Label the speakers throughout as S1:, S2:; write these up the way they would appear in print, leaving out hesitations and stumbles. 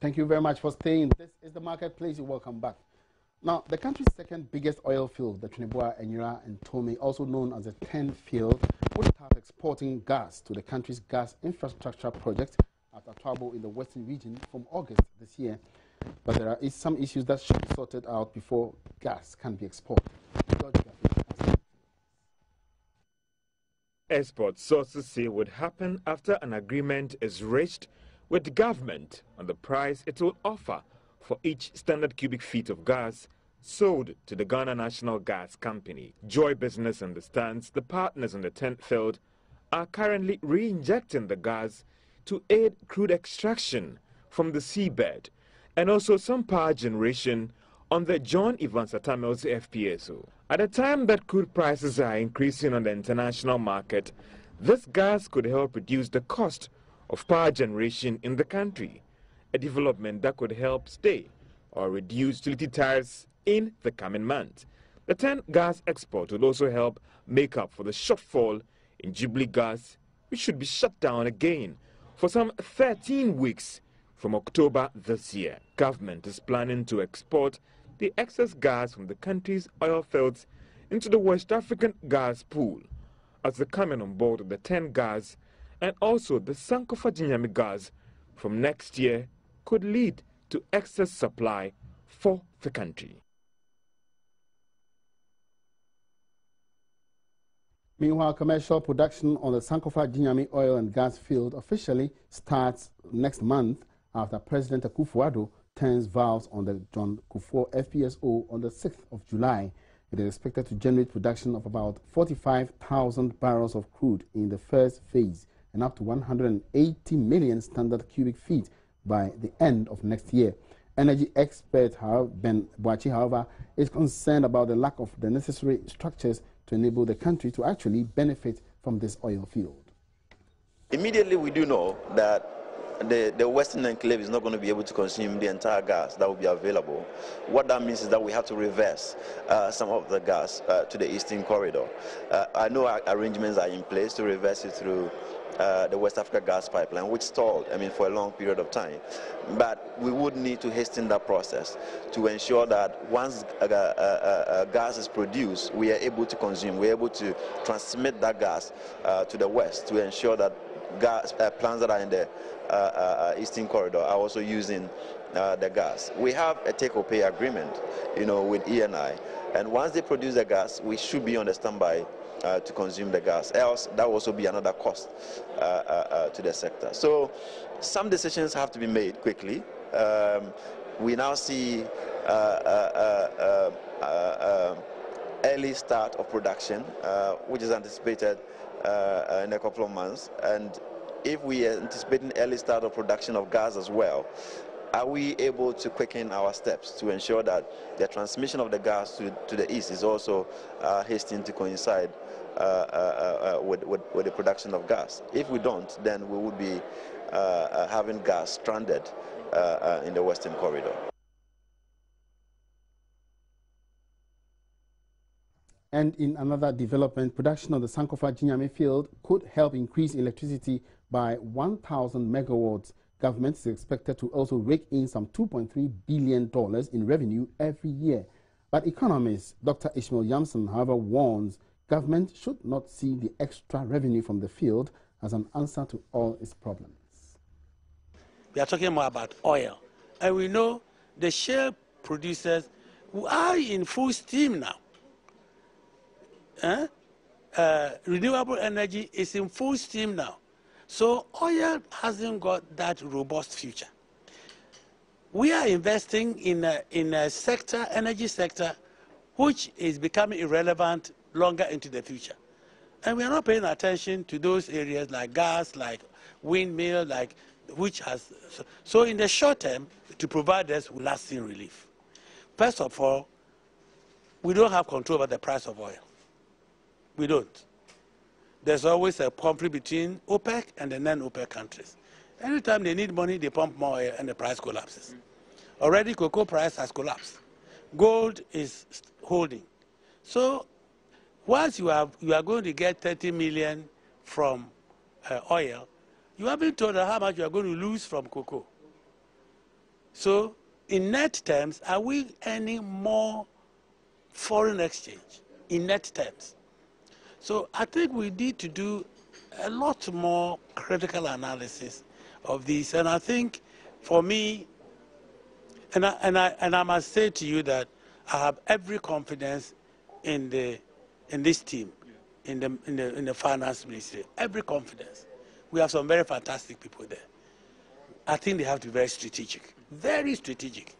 S1: Thank you very much for staying. This is the Marketplace. You're welcome back. Now, the country's second biggest oil field, the GyeNyame and Tome, also known as the 10 field, would start exporting gas to the country's gas infrastructure project at Akufo-Addo in the western region from August this year. But there are some issues that should be sorted out before gas can be exported.
S2: Export sources say would happen after an agreement is reached with the government on the price it will offer for each standard cubic feet of gas sold to the Ghana National Gas Company. Joy Business understands the partners in the 10th field are currently re-injecting the gas to aid crude extraction from the seabed and also some power generation on the John Evans Atamils FPSO. At a time that crude prices are increasing on the international market, this gas could help reduce the cost of power generation in the country, a development that could help stay or reduce utility tariffs in the coming months. The 10 gas export will also help make up for the shortfall in Jubilee gas, which should be shut down again for some 13 weeks from October this year. Government is planning to export the excess gas from the country's oil fields into the West African gas pool as the coming on board of the 10 gas and also the Sankofa GyeNyame gas from next year could lead to excess supply for the country.
S1: Meanwhile, commercial production on the Sankofa GyeNyame oil and gas field officially starts next month after President Akufo-Addo turns valves on the John Kufuor FPSO on the 6th of July. It is expected to generate production of about 45,000 barrels of crude in the first phase and up to 180 million standard cubic feet by the end of next year. Energy expert Ben Boachi, however, is concerned about the lack of the necessary structures to enable the country to actually benefit from this oil field.
S3: Immediately, we do know that the Western Enclave is not going to be able to consume the entire gas that will be available. What that means is that we have to reverse some of the gas to the Eastern Corridor. I know arrangements are in place to reverse it through the West Africa gas pipeline, which stalled, for a long period of time. But we would need to hasten that process to ensure that once gas is produced, we are able to consume, we are able to transmit that gas to the West to ensure that gas plants that are in the Eastern Corridor are also using the gas. We have a take-or-pay agreement, with ENI, and once they produce the gas, we should be on the standby to consume the gas. Else, that will also be another cost to the sector. So, some decisions have to be made quickly. We now see early start of production, which is anticipated in a couple of months. And if we are anticipating early start of production of gas as well, are we able to quicken our steps to ensure that the transmission of the gas to the east is also hastening to coincide with the production of gas? If we don't, then we would be having gas stranded in the Western Corridor.
S1: And in another development, production of the Sankofa GyeNyame field could help increase electricity by 1,000 megawatts. Government is expected to also rake in some $2.3 billion in revenue every year. But economist Dr. Ishmael Yamson, however, warns government should not see the extra revenue from the field as an answer to all its problems.
S4: We are talking more about oil. And we know the shale producers who are in full steam now. Renewable energy is in full steam now. So oil hasn't got that robust future. We are investing in a sector, energy sector, which is becoming irrelevant longer into the future. And we are not paying attention to those areas like gas, like windmill, which has... So in the short term, to provide us with lasting relief. First of all, we don't have control over the price of oil. We don't. There's always a conflict between OPEC and the non-OPEC countries. Anytime they need money, they pump more oil and the price collapses. Already, cocoa price has collapsed. Gold is holding. So, once you are going to get 30 million from oil, you haven't told how much you are going to lose from cocoa. So in net terms, are we earning more foreign exchange in net terms? So I think we need to do a lot more critical analysis of this. And I think for me, and I must say to you that I have every confidence in this team, in the finance ministry. Every confidence. We have some very fantastic people there. I think they have to be very strategic. Very strategic.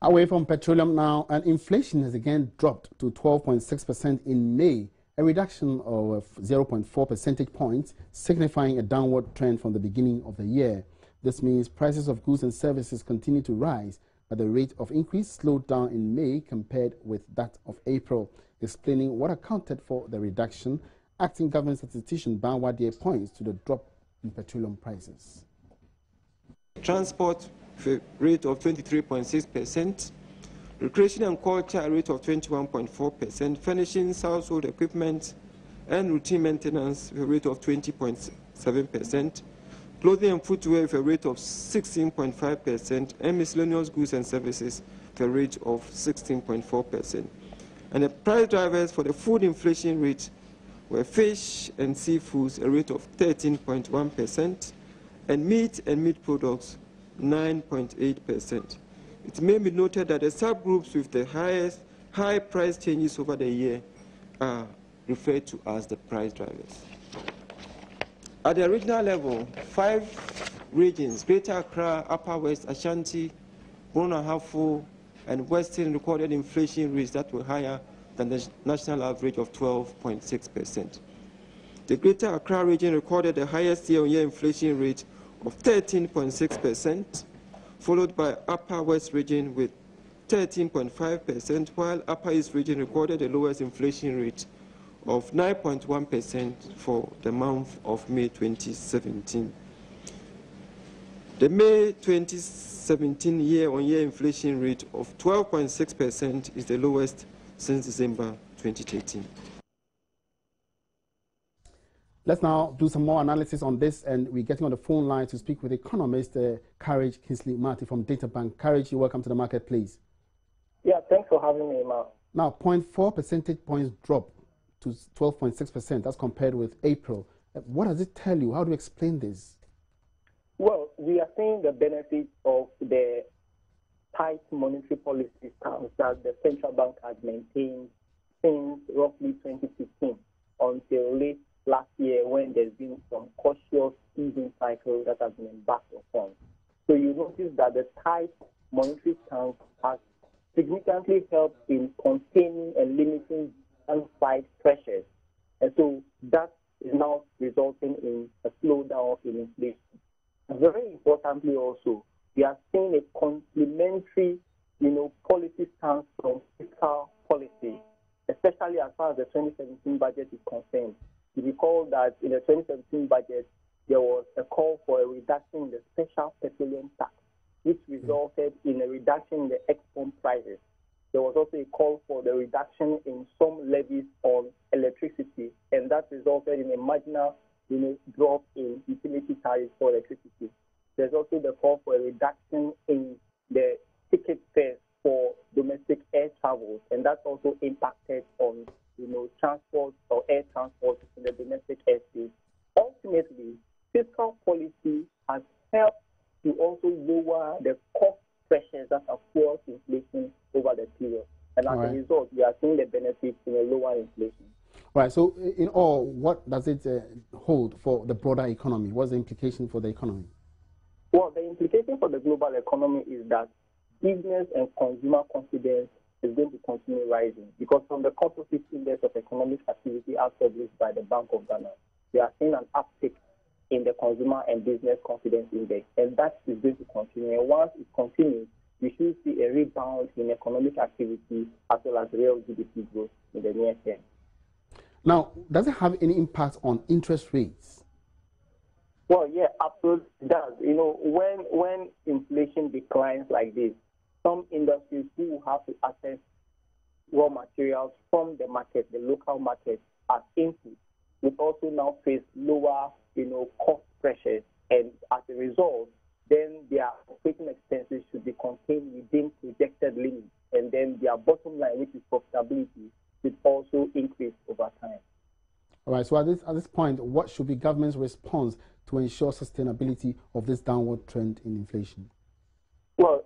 S1: Away from petroleum now, and inflation has again dropped to 12.6% in May, a reduction of 0.4 percentage points, signifying a downward trend from the beginning of the year. This means prices of goods and services continue to rise, but the rate of increase slowed down in May compared with that of April. Explaining what accounted for the reduction, acting government statistician Banwade points to the drop in petroleum prices.
S5: Transport rate of 23.6%, recreation and culture rate of 21.4%, furnishings, household equipment, and routine maintenance with a rate of 20.7%, clothing and footwear with a rate of 16.5%, and miscellaneous goods and services with a rate of 16.4%. And the price drivers for the food inflation rate were fish and seafoods, a rate of 13.1%, and meat products, 9.8%. It may be noted that the subgroups with the highest high price changes over the year are referred to as the price drivers. At the regional level, 5 regions, Greater Accra, Upper West, Ashanti, Bono-Ahafo, and Western recorded inflation rates that were higher than the national average of 12.6%. The Greater Accra region recorded the highest year-on-year inflation rate of 13.6%, followed by Upper West region with 13.5%, while Upper East region recorded the lowest inflation rate of 9.1% for the month of May 2017. The May 2017 year-on-year inflation rate of 12.6% is the lowest since December 2013.
S1: Let's now do some more analysis on this, and we're getting on the phone line to speak with economist Courage Kingsley Marty from Data Bank. Courage, you welcome to the market, please.
S6: Yeah, thanks for having me, Mark.
S1: Now, 0.4 percentage points drop to 12.6%. That's compared with April. What does it tell you? How do you explain this?
S6: Well, we are seeing the benefits of the tight monetary policy stance that the central bank has maintained since roughly 2015 until late last year, when there's been some cautious easing cycle that has been embarked upon. So you notice that the tight monetary stance has significantly helped in containing and limiting downside pressures. And so that is now resulting in a slowdown in inflation. And very importantly also, we are seeing a complementary, policy stance from fiscal policy, especially as far as the 2017 budget is concerned. You recall that in the 2017 budget, there was a call for a reduction in the special petroleum tax, which resulted in a reduction in the export prices. There was also a call for the reduction in some levies on electricity, and that resulted in a marginal drop in utility tariffs for electricity. There's also the call for a reduction in the ticket fares for domestic air travels, and that's also impacted on transport or air transport in the domestic airspace. Ultimately, fiscal policy has helped to also lower the cost pressures that have fueled inflation over the period. And as a result, we are seeing the benefits in a lower inflation.
S1: Right. So, in all, what does it hold for the broader economy? What's the implication for the economy?
S6: Well, the implication for the global economy is that business and consumer confidence is going to continue rising, because from the composite index of economic activity as published by the Bank of Ghana, we are seeing an uptick in the consumer and business confidence index, and that is going to continue. And once it continues, we should see a rebound in economic activity as well as real GDP growth in the near term.
S1: Now, does it have any impact on interest rates?
S6: Well, yeah, absolutely it does. When inflation declines like this, some industries who have to access raw materials from the market, the local market, as input, will also now face lower, cost pressures, and as a result, bottom line, which is profitability, should also increase over time.
S1: All right, so at this point, what should be government's response to ensure sustainability of this downward trend in inflation?
S6: Well,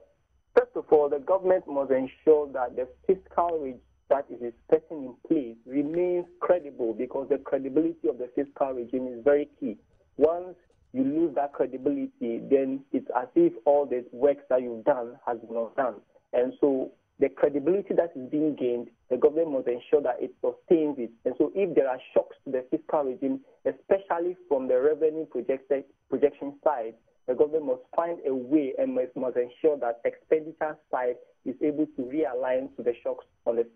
S6: first of all, the government must ensure that the fiscal regime that is expecting in place remains credible, because the credibility of the fiscal regime is very key. Once you lose that credibility, then it's as if all the work that you've done has been undone. And so the credibility that is being gained, the government must ensure that it sustains it. And so if there are shocks to the fiscal regime, especially from the revenue projection side, the government must find a way and must ensure that expenditure side is able to realign to the shocks on the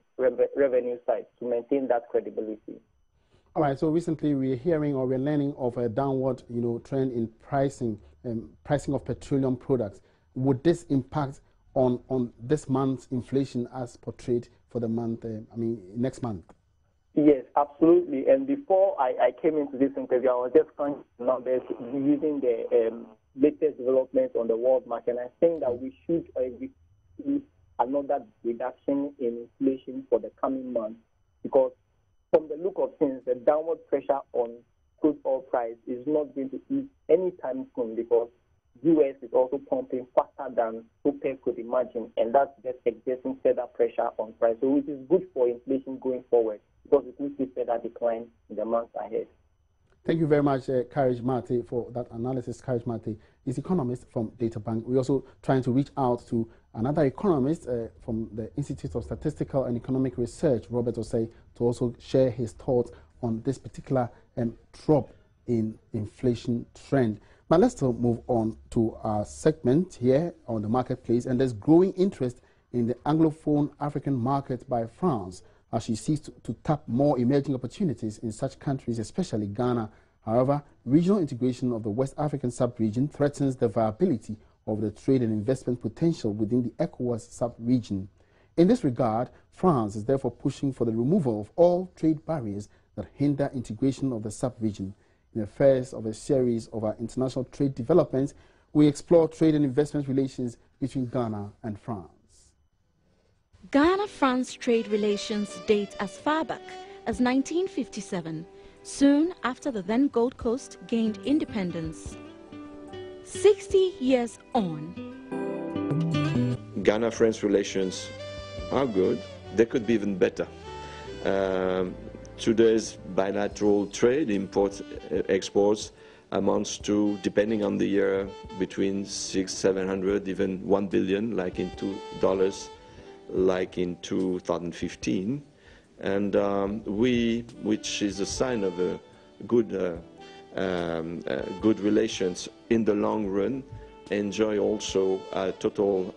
S6: revenue side to maintain that credibility.
S1: All right, so recently we're hearing or we're learning of a downward, trend in pricing of petroleum products. Would this impact on this month's inflation as portrayed for the month, next month?
S6: Yes, absolutely. And before I came into this interview, I was just crunching numbers using the latest developments on the world market. And I think that we should see another reduction in inflation for the coming months, because from the look of things, the downward pressure on crude oil price is not going to ease anytime soon, because U.S. is also pumping faster than OPEC could imagine, and that's just exerting further pressure on price. So it is good for inflation going forward, because it will see further decline in the months ahead.
S1: Thank you very much, Courage Mate, for that analysis. Courage Mate is economist from Data Bank. We're also trying to reach out to another economist from the Institute of Statistical and Economic Research, Robert Osei, to also share his thoughts on this particular drop in inflation trend. Now let's still move on to our segment here on the marketplace, and there's growing interest in the Anglophone African market by France as she seeks to tap more emerging opportunities in such countries, especially Ghana. However, regional integration of the West African sub-region threatens the viability of the trade and investment potential within the ECOWAS sub-region. In this regard, France is therefore pushing for the removal of all trade barriers that hinder integration of the sub-region. In the first of a series of our international trade developments, we explore trade and investment relations between Ghana and France.
S7: Ghana-France trade relations date as far back as 1957, soon after the then Gold Coast gained independence. 60 years on,
S8: Ghana-France relations are good. They could be even better. Today's bilateral trade, imports, exports, amounts to, depending on the year, between $600–700, even $1 billion, like in $2, like in 2015. And which is a sign of a good, good relations in the long run, enjoy also a total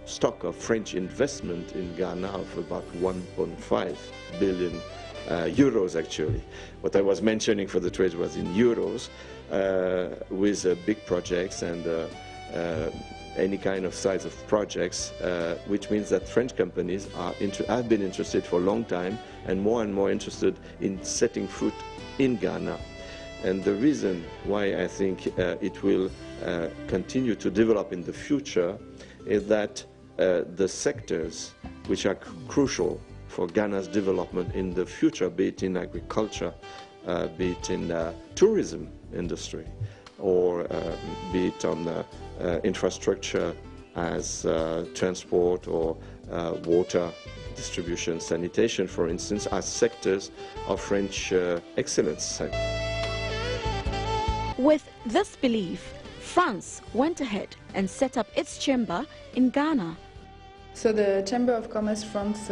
S8: stock of French investment in Ghana of about 1.5 billion euros actually. What I was mentioning for the trade was in euros, with big projects and any kind of size of projects, which means that French companies have been interested for a long time and more interested in setting foot in Ghana. And the reason why I think it will continue to develop in the future is that the sectors which are crucial for Ghana's development in the future, be it in agriculture, be it in tourism industry, or be it on infrastructure as transport or water distribution, sanitation, for instance, as sectors of French excellence.
S7: with this belief, France went ahead and set up its chamber in Ghana.
S9: So the Chamber of Commerce France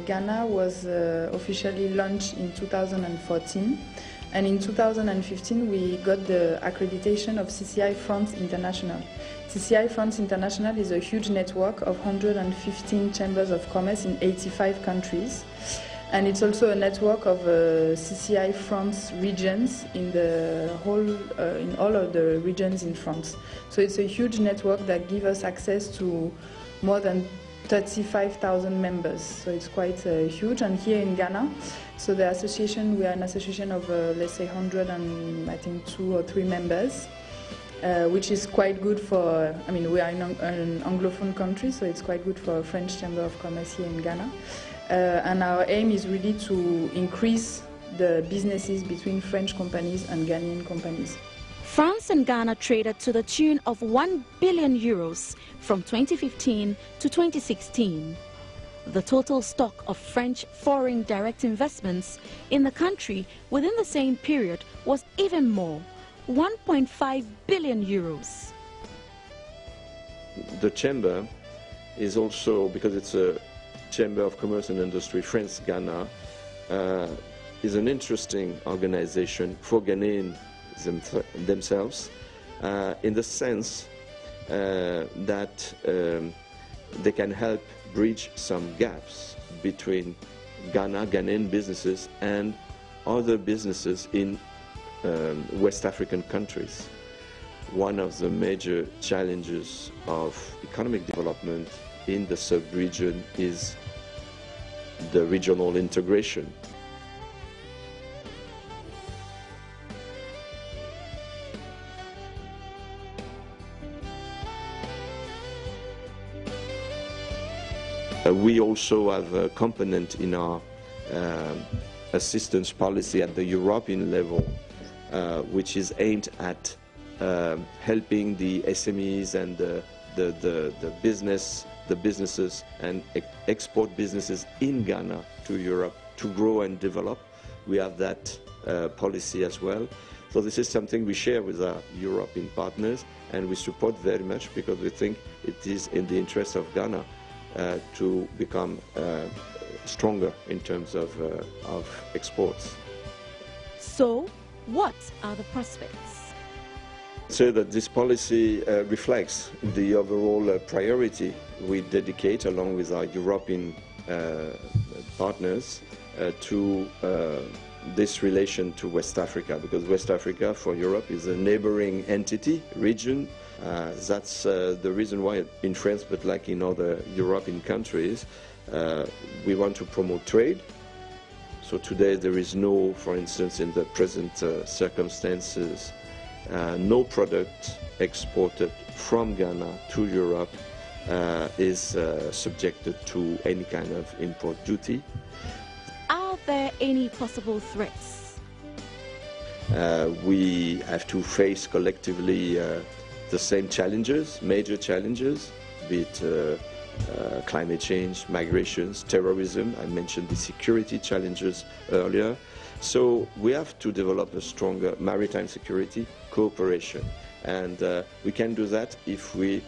S9: Ghana was officially launched in 2014, and in 2015 we got the accreditation of CCI France International. CCI France International is a huge network of 115 chambers of commerce in 85 countries, and it's also a network of CCI France regions in the whole, in all of the regions in France. So it's a huge network that gives us access to more than 35,000 members, so it's quite huge. And here in Ghana, so the association, we are an association of let's say 100 and I think 2 or 3 members, which is quite good for, I mean, we are in an Anglophone country, so it's quite good for French Chamber of Commerce here in Ghana. And our aim is really to increase the businesses between French companies and Ghanaian companies.
S7: France and Ghana traded to the tune of €1 billion from 2015 to 2016. The total stock of French foreign direct investments in the country within the same period was even more, €1.5 billion.
S8: The chamber is also, because it's a Chamber of Commerce and Industry, France-Ghana, is an interesting organization for Ghanaians themselves, in the sense that they can help bridge some gaps between Ghanaian businesses and other businesses in West African countries. One of the major challenges of economic development in the sub-region is the regional integration. We also have a component in our assistance policy at the European level, which is aimed at helping the SMEs and the businesses and export businesses in Ghana to Europe to grow and develop. We have that policy as well. So this is something we share with our European partners, and we support very much because we think it is in the interest of Ghana to become stronger in terms of exports.
S7: So, what are the prospects?
S8: So that this policy reflects the overall priority we dedicate, along with our European partners, to this relation to West Africa, because West Africa for Europe is a neighboring entity, region. That's the reason why in France, but like in other European countries, we want to promote trade. So today there is no, for instance, in the present circumstances, no product exported from Ghana to Europe is subjected to any kind of import duty.
S7: Are there any possible threats?
S8: We have to face collectively the same challenges, major challenges, be it climate change, migrations, terrorism. I mentioned the security challenges earlier. So we have to develop a stronger maritime security cooperation. And we can do that if we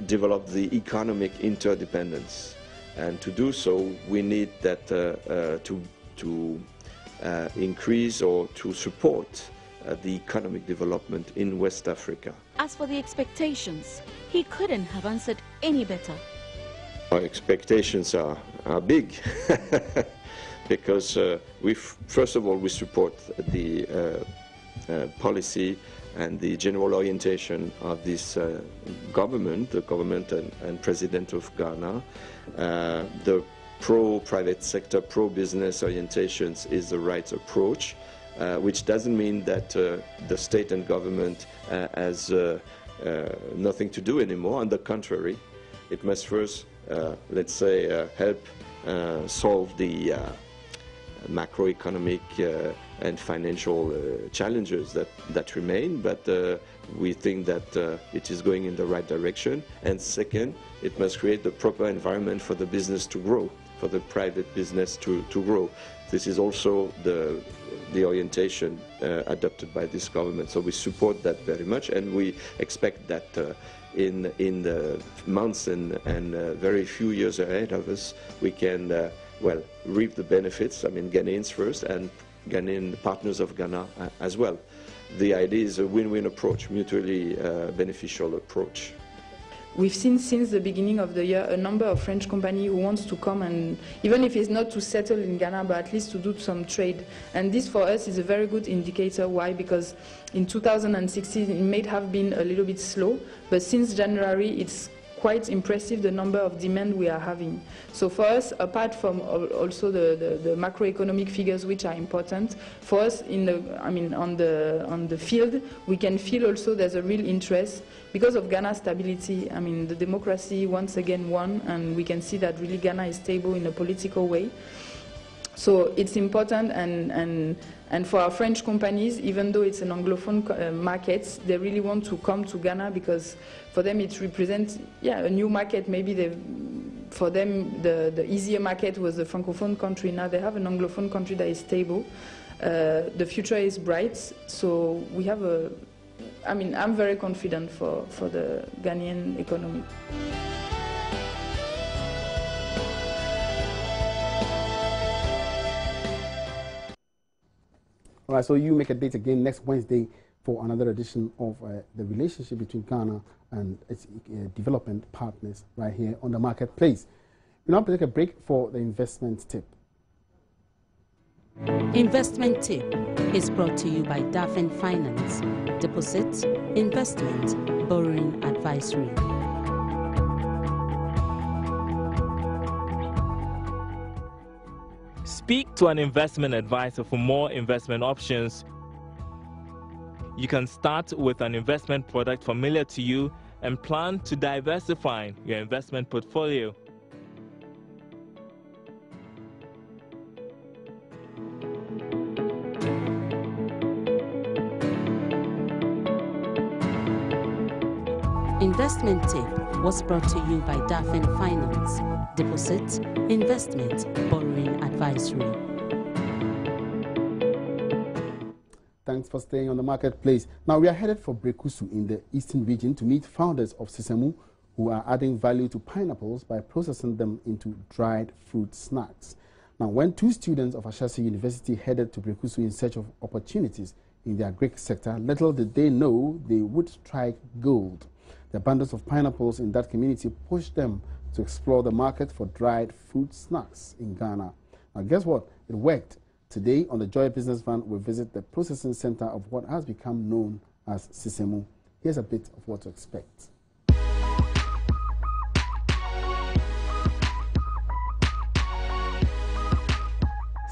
S8: develop the economic interdependence. And to do so, we need that to increase or to support the economic development in West Africa.
S7: As for the expectations, he couldn't have answered any better.
S8: Our expectations are big because first of all, we support the policy and the general orientation of this government, the government and president of Ghana. The pro-private sector, pro-business orientations is the right approach, which doesn't mean that the state and government has nothing to do anymore. On the contrary, it must first, let's say, help solve the macroeconomic and financial challenges that remain, but we think that it is going in the right direction. And second, it must create the proper environment for the business to grow, for the private business to grow. This is also the orientation adopted by this government. So we support that very much, and we expect that in the months and very few years ahead of us, we can well, reap the benefits. I mean, Ghanaians first and Ghanaian partners of Ghana as well. The idea is a win-win approach, mutually beneficial approach.
S9: We've seen since the beginning of the year a number of French companies who wants to come, and even if it's not to settle in Ghana, but at least to do some trade. And this for us is a very good indicator. Why? Because in 2016 it may have been a little bit slow, but since January it's quite impressive, the number of demand we are having. So for us, apart from also the macroeconomic figures which are important, for us on the field, we can feel also there's a real interest because of Ghana's stability. I mean, the democracy once again won, and we can see that really Ghana is stable in a political way. So it's important, and for our French companies, even though it's an Anglophone market, they really want to come to Ghana because for them it represents, a new market. Maybe for them the easier market was the Francophone country. Now they have an Anglophone country that is stable. The future is bright, so we have I'm very confident for the Ghanaian economy.
S1: All right, so you make a date again next Wednesday for another edition of the relationship between Ghana and its development partners right here on the marketplace. We'll now take a break for the investment tip.
S10: Investment tip is brought to you by Dafen Finance. Deposit, investment, borrowing advisory.
S11: Speak to an investment advisor for more investment options. You can start with an investment product familiar to you and plan to diversify your investment portfolio.
S10: Investment tip was brought to you by Dafen Finance. Deposit, investment, borrowing advisory.
S1: Thanks for staying on the marketplace. Now we are headed for Brekusu in the eastern region to meet founders of Sisemu who are adding value to pineapples by processing them into dried fruit snacks. Now, when two students of Ashesi University headed to Brekusu in search of opportunities in the agric sector, little did they know they would strike gold. The abundance of pineapples in that community pushed them to explore the market for dried fruit snacks in Ghana. Now, guess what? It worked. Today, on the Joy Business Van, we visit the processing center of what has become known as Sisemu. Here's a bit of what to expect.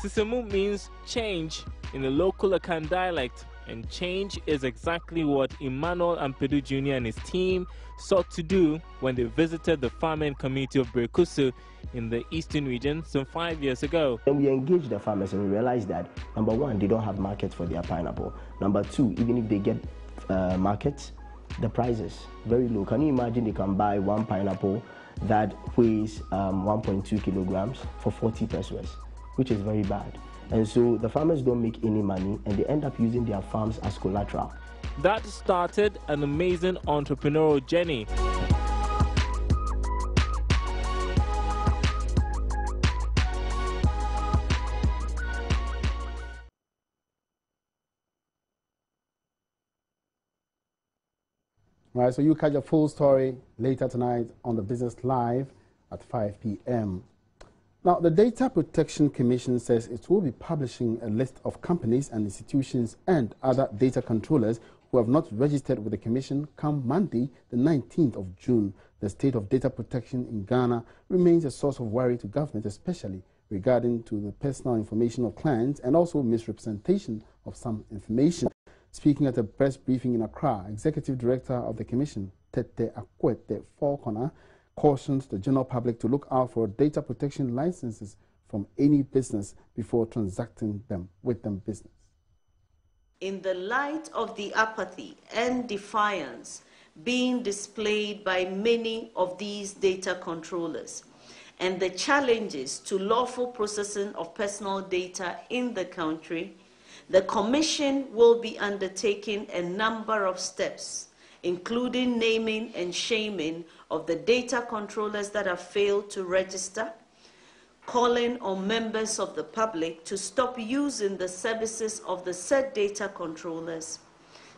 S11: Sisemu means change in the local Akan dialect, and change is exactly what Emmanuel Ampedu Jr. and his team sought to do when they visited the farming community of Brekusu in the eastern region some 5 years ago.
S12: And we engaged the farmers and we realized that, number one, they don't have markets for their pineapple. Number two, even if they get markets, the prices very low. Can you imagine they can buy one pineapple that weighs 1.2 kilograms for 40 pesos, which is very bad. And so the farmers don't make any money and they end up using their farms as collateral.
S11: That started an amazing entrepreneurial journey.
S1: All right, so you catch a full story later tonight on the Business Live at 5 p.m. Now, the Data Protection Commission says it will be publishing a list of companies and institutions and other data controllers who have not registered with the Commission come Monday, the 19th of June. The state of data protection in Ghana remains a source of worry to government, especially regarding to the personal information of clients and also misrepresentation of some information. Speaking at a press briefing in Accra, Executive Director of the Commission, Tete Akwete Falconer, cautions the general public to look out for data protection licenses from any business before transacting them with them business.
S13: In the light of the apathy and defiance being displayed by many of these data controllers and the challenges to lawful processing of personal data in the country, the Commission will be undertaking a number of steps, including naming and shaming of the data controllers that have failed to register, calling on members of the public to stop using the services of the said data controllers,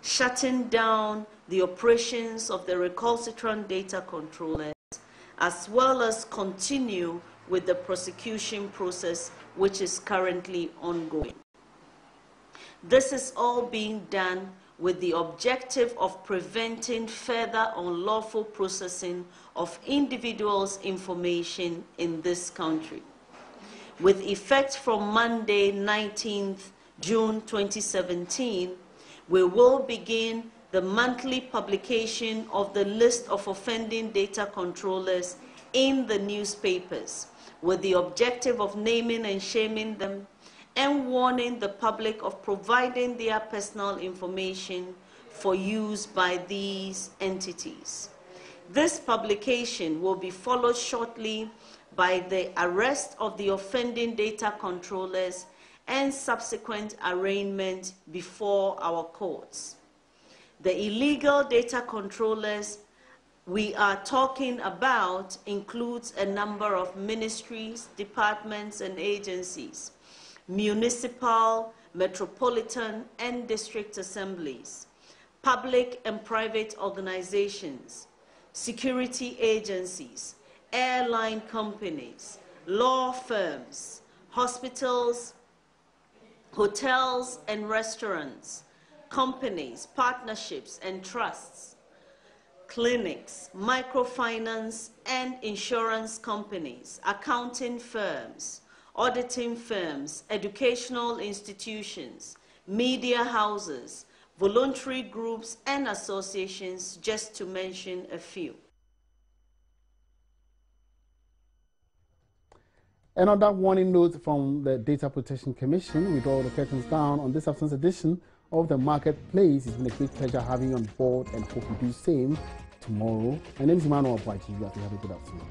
S13: shutting down the operations of the recalcitrant data controllers, as well as continue with the prosecution process which is currently ongoing. This is all being done with the objective of preventing further unlawful processing of individuals' information in this country. With effect from Monday, 19th June 2017, we will begin the monthly publication of the list of offending data controllers in the newspapers, with the objective of naming and shaming them and warning the public of providing their personal information for use by these entities. This publication will be followed shortly by the arrest of the offending data controllers and subsequent arraignment before our courts. The illegal data controllers we are talking about includes a number of ministries, departments, and agencies, municipal, metropolitan, and district assemblies, public and private organizations, security agencies, airline companies, law firms, hospitals, hotels and restaurants, companies, partnerships and trusts, clinics, microfinance and insurance companies, accounting firms, auditing firms, educational institutions, media houses, voluntary groups and associations, just to mention a few.
S1: Another warning note from the Data Protection Commission. We draw the curtains down on this afternoon's edition of the Marketplace. It's been a great pleasure having you on board and hope you do the same tomorrow. My name is Emmanuel Boachi. You have a good afternoon.